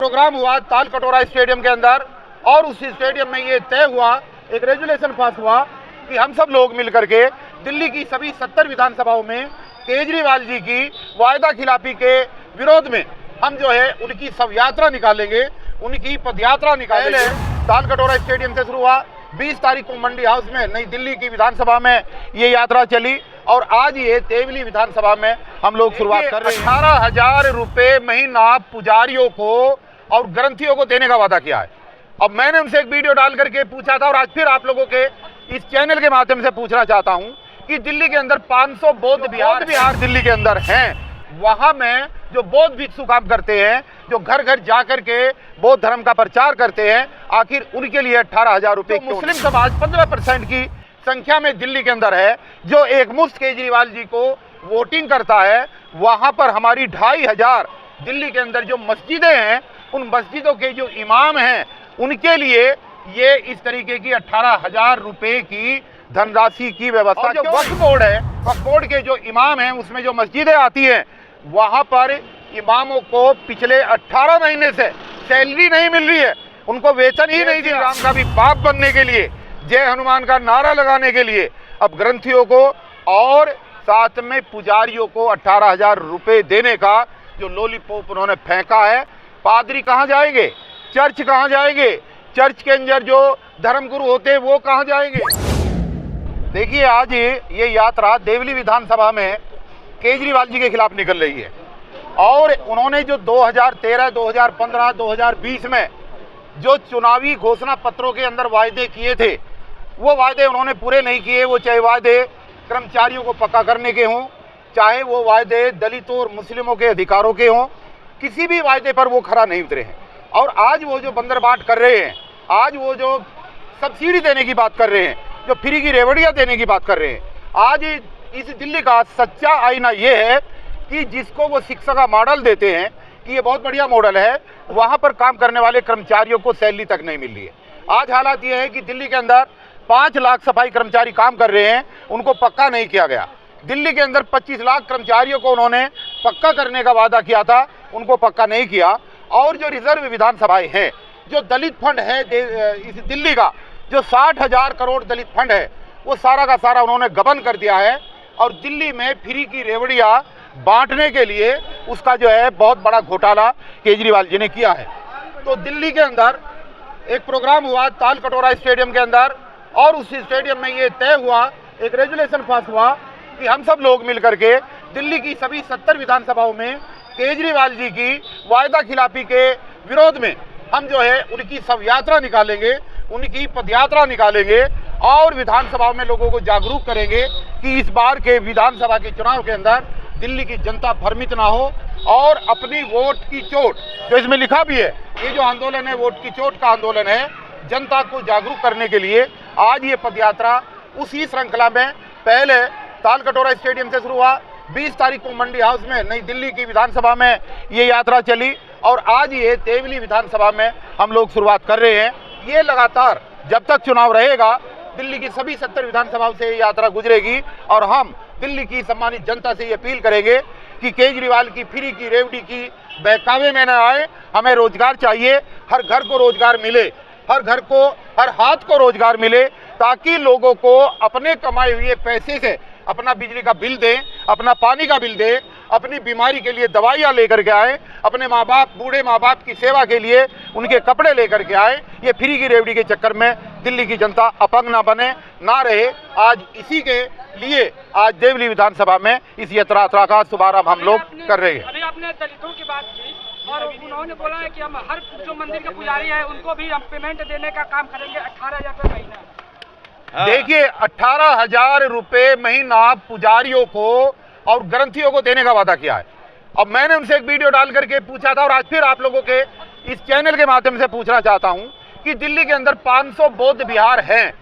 Programme हुआ ताल कटोरा स्टेडियम के अंदर और उस स्टेडियम में ये तय हुआ, एक रेजुलेशन पास हुआ कि हम सब लोग मिलकर के दिल्ली की सभी 70 विधानसभाओं में केजरीवाल जी की वायदा खिलाफी के विरोध में हम जो है उनकी शव यात्रा निकालेंगे, उनकी पदयात्रा निकालेंगे। ताल कटोरा स्टेडियम से शुरू हुआ, 20 तारीख को मंडी हाउस में नई दिल्ली की विधानसभा में ये यात्रा चली और आज ये तेवली विधानसभा में हम लोग शुरुआत कर रहे हैं। 18,000 रुपये महीना पुजारियों को और ग्रंथियों को देने का वादा किया है। अब मैंने उनसे एक वीडियो डाल करके पूछा था और आज फिर आप लोगों के इस चैनल के माध्यम से पूछना चाहता हूं कि दिल्ली के अंदर 500 बौद्ध विहार दिल्ली के अंदर हैं, वहां में जो बौद्ध भिक्षु काम करते हैं, जो घर घर जा करके बौद्ध धर्म का प्रचार करते हैं, आखिर उनके लिए 18,000 रुपये क्यों? मुस्लिम समाज 15% की संख्या में दिल्ली के अंदर है, जो एक मुफ्त केजरीवाल जी को वोटिंग करता है, वहां पर हमारी 2,500 दिल्ली के अंदर जो मस्जिदें हैं, उन मस्जिदों के जो इमाम हैं, उनके लिए ये इस तरीके की 18,000 रुपये की धनराशि की व्यवस्था। जो वक्फ बोर्ड है, वक्फ बोर्ड के जो इमाम हैं, उसमें जो मस्जिदें आती हैं, वहां पर इमामों को पिछले 18 महीने से सैलरी नहीं मिल रही है, उनको वेतन ही नहीं दिया। राम का भी बाप बनने के लिए, जय हनुमान का नारा लगाने के लिए अब ग्रंथियों को और साथ में पुजारियों को 18,000 रुपये देने का जो लॉलीपॉप उन्होंने फेंका है। पादरी कहाँ जाएंगे? चर्च कहाँ जाएंगे? चर्च के अंदर जो धर्मगुरु होते हैं वो कहाँ जाएंगे? देखिए, आज ये यात्रा देवली विधानसभा में केजरीवाल जी के खिलाफ निकल रही है और उन्होंने जो 2013, 2015, 2020 में जो चुनावी घोषणा पत्रों के अंदर वायदे किए थे, वो वायदे उन्होंने पूरे नहीं किए। वो चाहे वायदे कर्मचारियों को पक्का करने के हों, चाहे वो वायदे दलितों और मुस्लिमों के अधिकारों के हों, किसी भी वायदे पर वो खरा नहीं उतरे हैं। और आज वो जो बंदरबाट कर रहे हैं, आज वो जो सब्सिडी देने की बात कर रहे हैं, जो फ्री की रेवड़ियाँ देने की बात कर रहे हैं, आज इस दिल्ली का सच्चा आईना ये है कि जिसको वो शिक्षा का मॉडल देते हैं कि ये बहुत बढ़िया मॉडल है, वहाँ पर काम करने वाले कर्मचारियों को सैलरी तक नहीं मिल रही है। आज हालात ये है कि दिल्ली के अंदर 5 लाख सफाई कर्मचारी काम कर रहे हैं, उनको पक्का नहीं किया गया। दिल्ली के अंदर 25 लाख कर्मचारियों को उन्होंने पक्का करने का वादा किया था, उनको पक्का नहीं किया। और जो रिजर्व विधानसभाएं हैं, जो दलित फंड है इस दिल्ली का, जो 60,000 करोड़ दलित फंड है, वो सारा का सारा उन्होंने गबन कर दिया है और दिल्ली में फ्री की रेवड़ियाँ बांटने के लिए उसका जो है बहुत बड़ा घोटाला केजरीवाल जी ने किया है। तो दिल्ली के अंदर एक प्रोग्राम हुआ ताल कटोरा स्टेडियम के अंदर और उस स्टेडियम में ये तय हुआ, एक रेजुलेशन पास हुआ कि हम सब लोग मिलकर के दिल्ली की सभी 70 विधानसभाओं में केजरीवाल जी की वायदा खिलाफी के विरोध में हम जो है उनकी शव यात्रा निकालेंगे, उनकी पदयात्रा निकालेंगे और विधानसभाओं में लोगों को जागरूक करेंगे कि इस बार के विधानसभा के चुनाव के अंदर दिल्ली की जनता भ्रमित ना हो और अपनी वोट की चोट, जो इसमें लिखा भी है, ये जो आंदोलन है वोट की चोट का आंदोलन है, जनता को जागरूक करने के लिए आज ये पदयात्रा उसी श्रृंखला में पहले ताल कटोरा स्टेडियम से शुरू हुआ, 20 तारीख को मंडी हाउस में नई दिल्ली की विधानसभा में ये यात्रा चली और आज ये तेवली विधानसभा में हम लोग शुरुआत कर रहे हैं। ये लगातार जब तक चुनाव रहेगा दिल्ली की सभी 70 विधानसभाओं से ये यात्रा गुजरेगी और हम दिल्ली की सम्मानित जनता से ये अपील करेंगे कि केजरीवाल की फ्री की रेवड़ी की बहकावे में न आए। हमें रोजगार चाहिए, हर घर को रोजगार मिले, हर घर को, हर हाथ को रोजगार मिले, ताकि लोगों को अपने कमाए हुए पैसे से अपना बिजली का बिल दें, अपना पानी का बिल दें, अपनी बीमारी के लिए दवाइयाँ लेकर के आएँ, अपने माँ बाप, बूढ़े माँ बाप की सेवा के लिए उनके कपड़े लेकर के आएँ। ये फ्री की रेवड़ी के चक्कर में दिल्ली की जनता अपंग ना बने, ना रहे। आज इसी के लिए आज देवली विधानसभा में इस यात्रा का शुभारंभ हम लोग कर रहे हैं। अभी आपने दलितों की बात की और उन्होंने बोला है कि हम हर जो मंदिर के पुजारी हैं उनको भी हम पेमेंट देने का काम करेंगे 18,000 रुपये महीना। देखिए, 18,000 रुपये महीना पुजारियों को और ग्रंथियों को देने का वादा किया है। अब मैंने उनसे एक वीडियो डाल करके पूछा था और आज फिर आप लोगों के इस चैनल के माध्यम से पूछना चाहता हूं कि दिल्ली के अंदर 500 बौद्ध विहार हैं,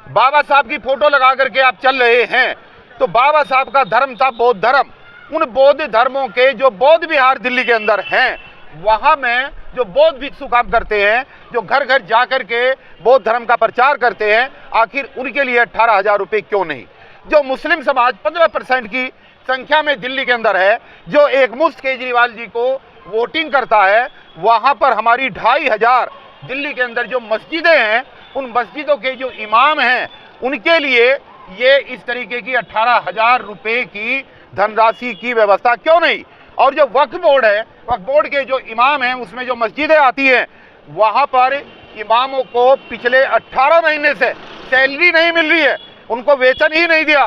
बाबा साहब की फोटो लगा करके आप चल रहे हैं, तो बाबा साहब का धर्म था बौद्ध धर्म। उन बौद्ध धर्मों के जो बौद्ध विहार दिल्ली के अंदर हैं, वहां में जो बौद्ध भिक्षु काम करते हैं, जो घर घर जा करके बौद्ध धर्म का प्रचार करते हैं, आखिर उनके लिए 18,000 रुपये क्यों नहीं? जो मुस्लिम समाज 15% की संख्या में दिल्ली के अंदर है, जो एक मुफ्त केजरीवाल जी को वोटिंग करता है, वहां पर हमारी 2500 दिल्ली के अंदर जो मस्जिदें हैं, उन मस्जिदों के जो इमाम हैं, उनके लिए ये इस तरीके की 18,000 रुपए की धनराशि की व्यवस्था क्यों नहीं? और जो वक्फ बोर्ड है, वक्फ बोर्ड के जो इमाम हैं, उसमें जो मस्जिदें आती हैं, वहां पर इमामों को पिछले 18 महीने से सैलरी नहीं मिल रही है, उनको वेतन ही नहीं दिया।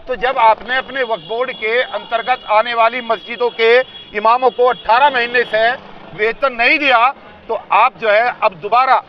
तो जब आपने अपने वक्फ बोर्ड के अंतर्गत आने वाली मस्जिदों के इमामों को 18 महीने से वेतन नहीं दिया, तो आप जो है अब दोबारा,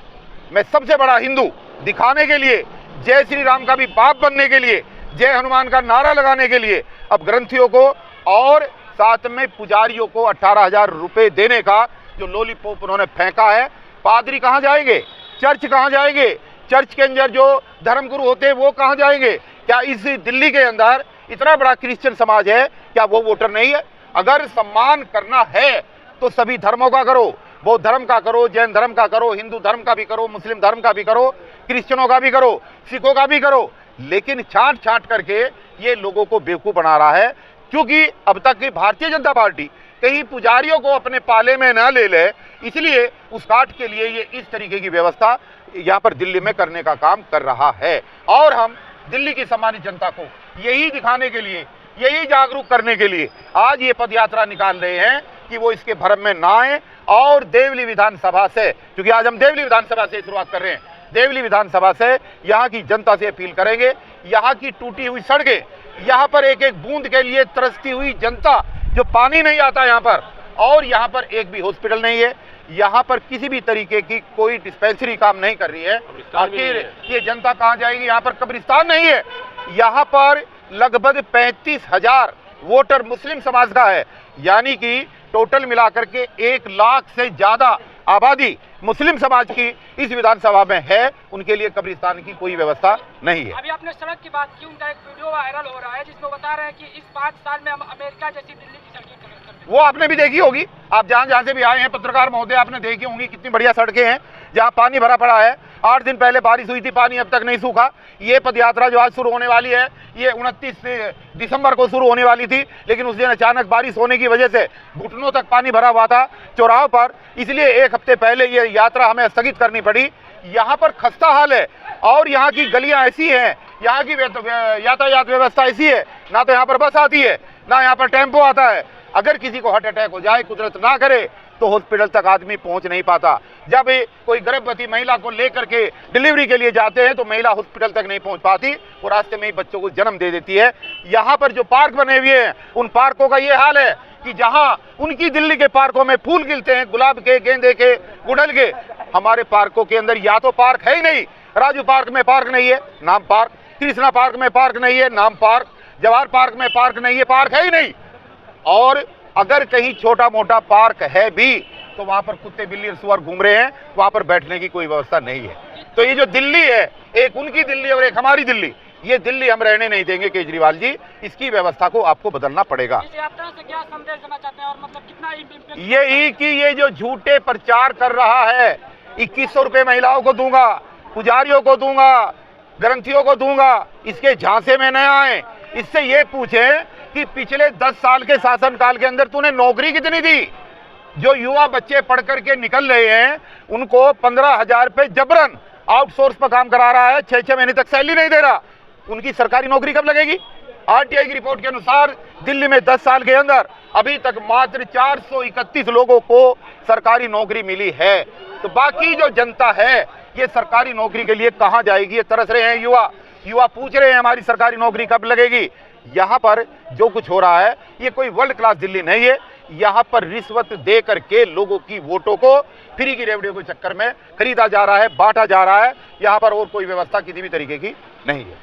मैं सबसे बड़ा हिंदू दिखाने के लिए, जय श्री राम का भी बाप बनने के लिए, जय हनुमान का नारा लगाने के लिए, अब ग्रंथियों को और साथ में पुजारियों को 18,000 रुपए देने का जो लॉलीपॉप उन्होंने फेंका है, पादरी कहाँ जाएंगे? चर्च कहाँ जाएंगे? चर्च के अंदर जो धर्मगुरु होते हैं वो कहाँ जाएंगे? क्या इस दिल्ली के अंदर इतना बड़ा क्रिश्चियन समाज है, क्या वो वोटर नहीं है? अगर सम्मान करना है तो सभी धर्मों का करो, बौद्ध धर्म का करो, जैन धर्म का करो, हिंदू धर्म का भी करो, मुस्लिम धर्म का भी करो, क्रिश्चियनों का भी करो, सिखों का भी करो, लेकिन छांट छांट करके ये लोगों को बेवकूफ बना रहा है। क्योंकि अब तक की भारतीय जनता पार्टी कहीं पुजारियों को अपने पाले में न ले ले, इसलिए उस काट के लिए ये इस तरीके की व्यवस्था यहाँ पर दिल्ली में करने का काम कर रहा है। और हम दिल्ली की सम्मानित जनता को यही दिखाने के लिए, यही जागरूक करने के लिए आज ये पद यात्रा निकाल रहे हैं कि वो इसके भरम में ना आए और देवली विधानसभा से, क्योंकि आज हम देवली विधानसभा से शुरुआत कर रहे हैं, देवली विधानसभा से यहाँ की जनता से अपील करेंगे, यहाँ की टूटी हुई सड़कें, यहाँ पर एक एक बूंद के लिए तरसती हुई जनता, जो पानी नहीं आता यहाँ पर, और यहाँ पर एक भी हॉस्पिटल नहीं है, यहाँ पर किसी भी तरीके की कोई डिस्पेंसरी काम नहीं कर रही है। आखिर ये जनता कहाँ जाएगी? यहाँ पर कब्रिस्तान नहीं है। यहाँ पर लगभग 35,000 वोटर मुस्लिम समाज का है, यानी कि टोटल मिलाकर के 1 लाख से ज्यादा आबादी मुस्लिम समाज की इस विधानसभा में है। उनके लिए कब्रिस्तान की कोई व्यवस्था नहीं है। अभी आपने सड़क की बात की, उनका एक वीडियो वायरल हो रहा है जिसमें बता रहे हैं कि इस 5 साल में हम अमेरिका जैसी दिल्ली की सड़कें कर देंगे। वो आपने भी देखी होगी, आप जहाँ से भी आए हैं पत्रकार महोदय, आपने देखी होंगी कितनी बढ़िया सड़कें हैं जहाँ पानी भरा पड़ा है। 8 दिन पहले बारिश हुई थी, पानी अब तक नहीं सूखा। ये पदयात्रा जो आज शुरू होने वाली है, ये 29 दिसंबर को शुरू होने वाली थी, लेकिन उस दिन अचानक बारिश होने की वजह से घुटनों तक पानी भरा हुआ था चौराहों पर, इसलिए 1 हफ्ते पहले ये यात्रा हमें स्थगित करनी पड़ी। यहाँ पर खस्ता हाल है और यहाँ की गलियाँ ऐसी हैं, यहाँ की यातायात व्यवस्था ऐसी है, ना तो यहाँ पर बस आती है, ना यहाँ पर टेम्पो आता है। अगर किसी को हार्ट अटैक हो जाए, कुदरत ना करे, तो हॉस्पिटल तक आदमी पहुंच नहीं पाता। जब कोई गर्भवती महिला को लेकर के डिलीवरी के लिए जाते हैं तो महिला हॉस्पिटल तक नहीं पहुंच पाती, वो रास्ते में ही बच्चों को जन्म दे देती है। यहाँ पर जो पार्क बने हुए हैं, उन पार्कों का ये हाल है कि जहाँ उनकी दिल्ली के पार्कों में फूल खिलते हैं, गुलाब के, गेंदे के, गुड़हल के, हमारे पार्कों के अंदर या तो पार्क है ही नहीं। राजू पार्क में पार्क नहीं है, नाम पार्क। कृष्णा पार्क में पार्क नहीं है, नाम पार्क। जवाहर पार्क में पार्क नहीं है, पार्क है ही नहीं। और अगर कहीं छोटा मोटा पार्क है भी तो वहां पर कुत्ते, बिल्ली और सुअर घूम रहे हैं, वहां पर बैठने की कोई व्यवस्था नहीं है। तो ये जो दिल्ली है, एक उनकी दिल्ली और एक हमारी दिल्ली, ये दिल्ली हम रहने नहीं देंगे केजरीवाल जी। इसकी व्यवस्था को आपको बदलना पड़ेगा। इस यात्रा से क्या संदेश देना चाहते हैं और मतलब कितना यही कि ये जो झूठे प्रचार कर रहा है, 2100 रुपए महिलाओं को दूंगा, पुजारियों को दूंगा, ग्रंथियों को दूंगा, इसके झांसे में न आए। इससे ये पूछें कि पिछले 10 साल के शासनकाल के अंदर तूने नौकरी कितनी दी? जो युवा बच्चे पढ़ करके निकल रहे हैं उनको 15,000 रुपए जबरन आउटसोर्स पर काम करा रहा है, 6-6 महीने तक सैलरी नहीं दे रहा। उनकी सरकारी नौकरी कब लगेगी? आरटीआई की रिपोर्ट के अनुसार दिल्ली में 10 साल के अंदर अभी तक मात्र 431 लोगों को सरकारी नौकरी मिली है। तो बाकी जो जनता है ये सरकारी नौकरी के लिए कहां जाएगी? ये तरस रहे हैं युवा पूछ रहे हैं हमारी सरकारी नौकरी कब लगेगी। यहाँ पर जो कुछ हो रहा है ये कोई वर्ल्ड क्लास दिल्ली नहीं है। यहाँ पर रिश्वत दे करके लोगों की वोटों को फ्री की रेवड़ियों के चक्कर में खरीदा जा रहा है, बांटा जा रहा है। यहाँ पर और कोई व्यवस्था किसी भी तरीके की नहीं है।